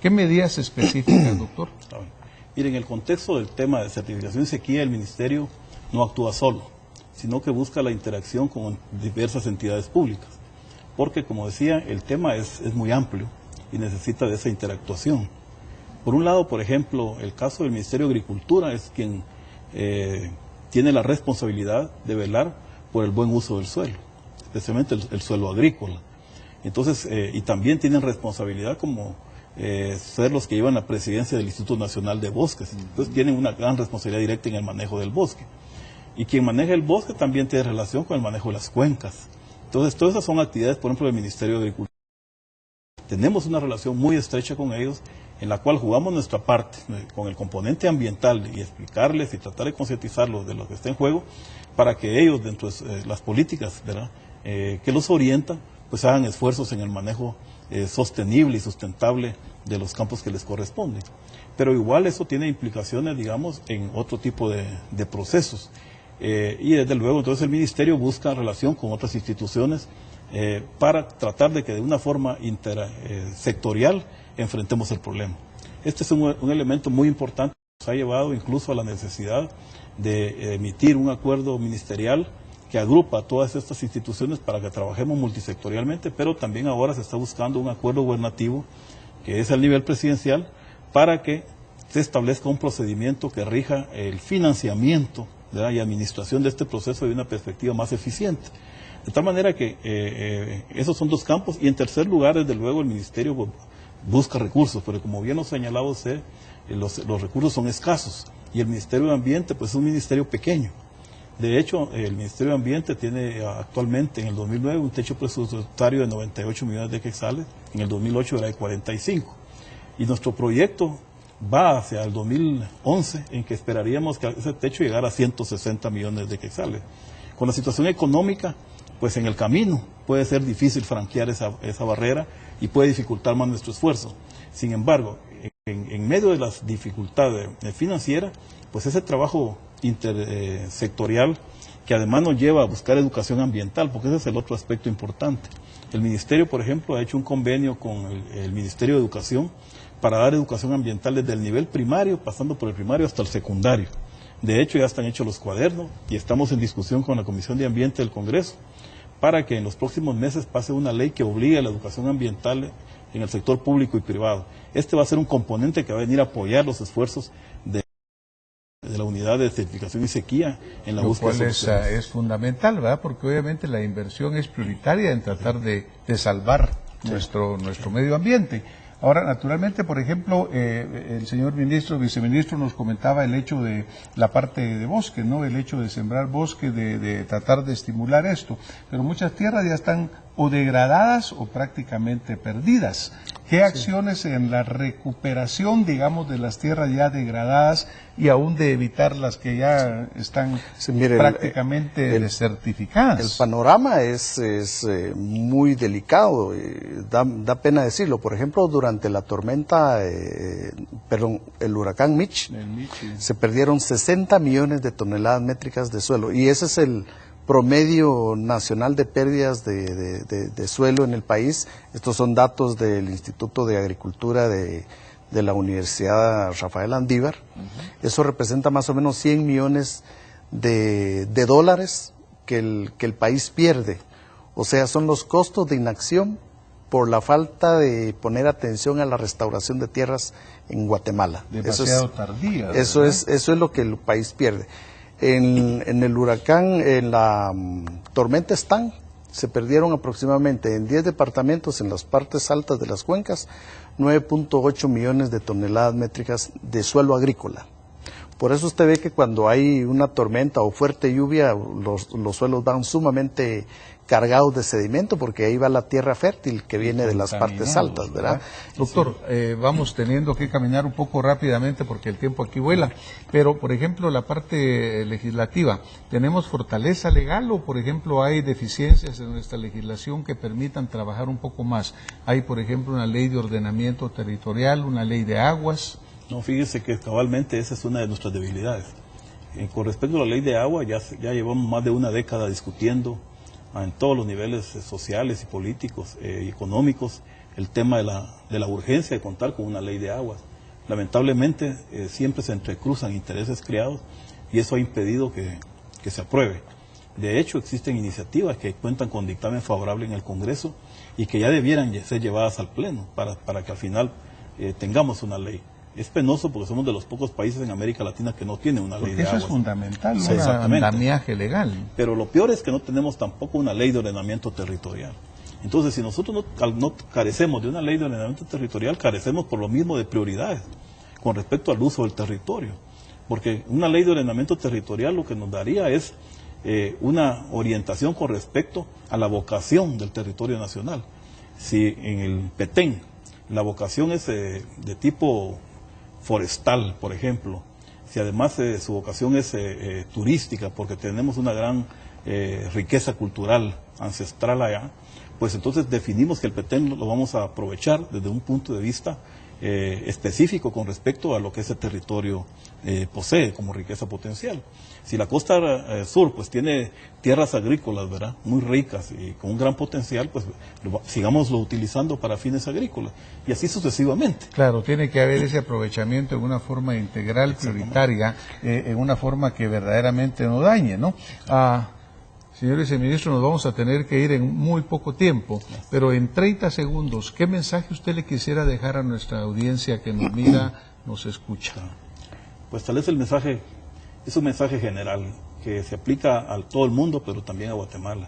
¿Qué medidas específicas, doctor? Miren, en el contexto del tema de certificación y sequía, el Ministerio no actúa solo, sino que busca la interacción con diversas entidades públicas, porque, como decía, el tema es muy amplio y necesita de esa interactuación. Por un lado, por ejemplo, el caso del Ministerio de Agricultura es quien tiene la responsabilidad de velar por el buen uso del suelo, especialmente el suelo agrícola. Entonces, y también tienen responsabilidad como ser los que llevan la presidencia del Instituto Nacional de Bosques. Entonces tienen una gran responsabilidad directa en el manejo del bosque. Y quien maneja el bosque también tiene relación con el manejo de las cuencas. Entonces, todas esas son actividades, por ejemplo, del Ministerio de Agricultura. Tenemos una relación muy estrecha con ellos, en la cual jugamos nuestra parte, con el componente ambiental, y explicarles y tratar de concientizarlos de lo que está en juego, para que ellos, dentro de las políticas, ¿verdad?, que los orientan, pues hagan esfuerzos en el manejo sostenible y sustentable de los campos que les corresponden. Pero igual eso tiene implicaciones, digamos, en otro tipo de procesos. Y desde luego, entonces el Ministerio busca relación con otras instituciones para tratar de que de una forma intersectorial enfrentemos el problema. Este es un elemento muy importante que nos ha llevado incluso a la necesidad de emitir un acuerdo ministerial que agrupa a todas estas instituciones para que trabajemos multisectorialmente, pero también ahora se está buscando un acuerdo gubernativo, que es al nivel presidencial, para que se establezca un procedimiento que rija el financiamiento, ¿verdad?, y administración de este proceso de una perspectiva más eficiente. De tal manera que esos son dos campos, y en tercer lugar, desde luego, el Ministerio busca recursos, pero como bien lo señalaba usted, los recursos son escasos, y el Ministerio de Ambiente pues es un ministerio pequeño. De hecho, el Ministerio de Ambiente tiene actualmente en el 2009 un techo presupuestario de 98 millones de quetzales, en el 2008 era de 45. Y nuestro proyecto va hacia el 2011 en que esperaríamos que ese techo llegara a 160 millones de quetzales. Con la situación económica, pues en el camino puede ser difícil franquear esa barrera y puede dificultar más nuestro esfuerzo. Sin embargo, en medio de las dificultades financieras, pues ese trabajo intersectorial que además nos lleva a buscar educación ambiental, porque ese es el otro aspecto importante. El Ministerio, por ejemplo, ha hecho un convenio con el Ministerio de Educación para dar educación ambiental desde el nivel primario, pasando por el primario hasta el secundario. De hecho, ya están hechos los cuadernos y estamos en discusión con la Comisión de Ambiente del Congreso para que en los próximos meses pase una ley que obligue a la educación ambiental en el sector público y privado. Este va a ser un componente que va a venir a apoyar los esfuerzos de la unidad de certificación y sequía en la búsqueda de soluciones. Es fundamental, ¿verdad? Porque obviamente la inversión es prioritaria en tratar de salvar nuestro medio ambiente. Ahora, naturalmente, por ejemplo, el señor viceministro nos comentaba el hecho de la parte de bosque, ¿no? El hecho de sembrar bosque, de tratar de estimular esto. Pero muchas tierras ya están o degradadas o prácticamente perdidas. ¿Qué acciones en la recuperación, digamos, de las tierras ya degradadas y aún de evitar las que ya están prácticamente desertificadas? El panorama es muy delicado, da pena decirlo. Por ejemplo, durante la tormenta, el huracán Mitch, se perdieron 60 millones de toneladas métricas de suelo, y ese es el promedio nacional de pérdidas de suelo en el país. Estos son datos del Instituto de Agricultura de la Universidad Rafael Andívar. Eso representa más o menos 100 millones de dólares que el país pierde. O sea, son los costos de inacción por la falta de poner atención a la restauración de tierras en Guatemala. Demasiado tardía. Eso es lo que el país pierde. En el huracán, en la tormenta Stan, se perdieron aproximadamente en 10 departamentos en las partes altas de las cuencas 9.8 millones de toneladas métricas de suelo agrícola. Por eso usted ve que cuando hay una tormenta o fuerte lluvia, los suelos van sumamente cargados de sedimento, porque ahí va la tierra fértil que viene de las partes altas, ¿verdad? Doctor, vamos teniendo que caminar un poco rápidamente porque el tiempo aquí vuela, pero por ejemplo la parte legislativa, ¿tenemos fortaleza legal o por ejemplo hay deficiencias en nuestra legislación que permitan trabajar un poco más? Hay por ejemplo una ley de ordenamiento territorial, una ley de aguas. No, fíjese que cabalmente esa es una de nuestras debilidades. Con respecto a la ley de agua, ya llevamos más de una década discutiendo en todos los niveles sociales y políticos y económicos el tema de la urgencia de contar con una ley de aguas. Lamentablemente siempre se entrecruzan intereses creados y eso ha impedido que se apruebe. De hecho, existen iniciativas que cuentan con dictamen favorable en el Congreso y que ya debieran ser llevadas al Pleno para que al final tengamos una ley. Es penoso porque somos de los pocos países en América Latina que no tienen una ley de aguas. Eso es fundamental, Sí, un andamiaje legal. Pero lo peor es que no tenemos tampoco una ley de ordenamiento territorial. Entonces, si nosotros no carecemos de una ley de ordenamiento territorial, carecemos por lo mismo de prioridades con respecto al uso del territorio. Porque una ley de ordenamiento territorial lo que nos daría es una orientación con respecto a la vocación del territorio nacional. Si en el Petén la vocación es de tipo forestal, por ejemplo, si además su vocación es turística, porque tenemos una gran riqueza cultural ancestral allá, pues entonces definimos que el Petén lo vamos a aprovechar desde un punto de vista específico con respecto a lo que ese territorio posee como riqueza potencial. Si la costa sur pues tiene tierras agrícolas, ¿verdad?, muy ricas y con un gran potencial, pues sigámoslo utilizando para fines agrícolas y así sucesivamente. Claro, tiene que haber ese aprovechamiento en una forma integral, prioritaria, en una forma que verdaderamente no dañe, ¿no? Señor viceministro, nos vamos a tener que ir en muy poco tiempo, pero en 30 segundos, ¿qué mensaje usted le quisiera dejar a nuestra audiencia que nos mira, nos escucha? Pues tal vez el mensaje es un mensaje general que se aplica a todo el mundo, pero también a Guatemala.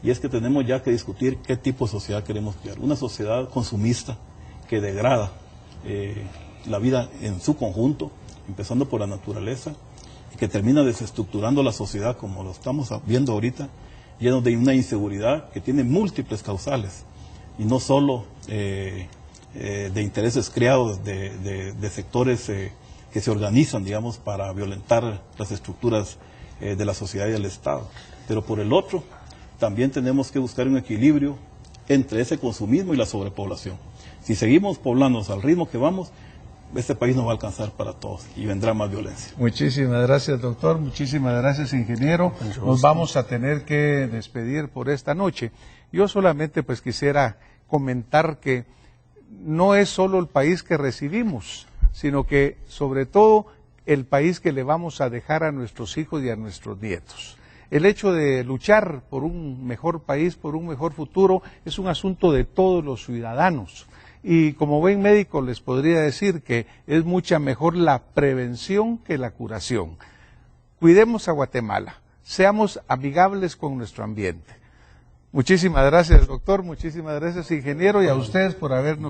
Y es que tenemos ya que discutir qué tipo de sociedad queremos crear. Una sociedad consumista que degrada la vida en su conjunto, empezando por la naturaleza, y que termina desestructurando la sociedad como lo estamos viendo ahorita, lleno de una inseguridad que tiene múltiples causales, y no solo de intereses creados de sectores que se organizan, digamos, para violentar las estructuras de la sociedad y del Estado. Pero por el otro, también tenemos que buscar un equilibrio entre ese consumismo y la sobrepoblación. Si seguimos poblándonos al ritmo que vamos, este país no va a alcanzar para todos y vendrá más violencia. Muchísimas gracias, doctor. Muchísimas gracias, ingeniero. Nos vamos a tener que despedir por esta noche. Yo solamente pues quisiera comentar que no es solo el país que recibimos, sino que sobre todo el país que le vamos a dejar a nuestros hijos y a nuestros nietos. El hecho de luchar por un mejor país, por un mejor futuro, es un asunto de todos los ciudadanos. Y como buen médico les podría decir que es mucha mejor la prevención que la curación. Cuidemos a Guatemala, seamos amigables con nuestro ambiente. Muchísimas gracias, doctor, muchísimas gracias, ingeniero, y a ustedes por habernos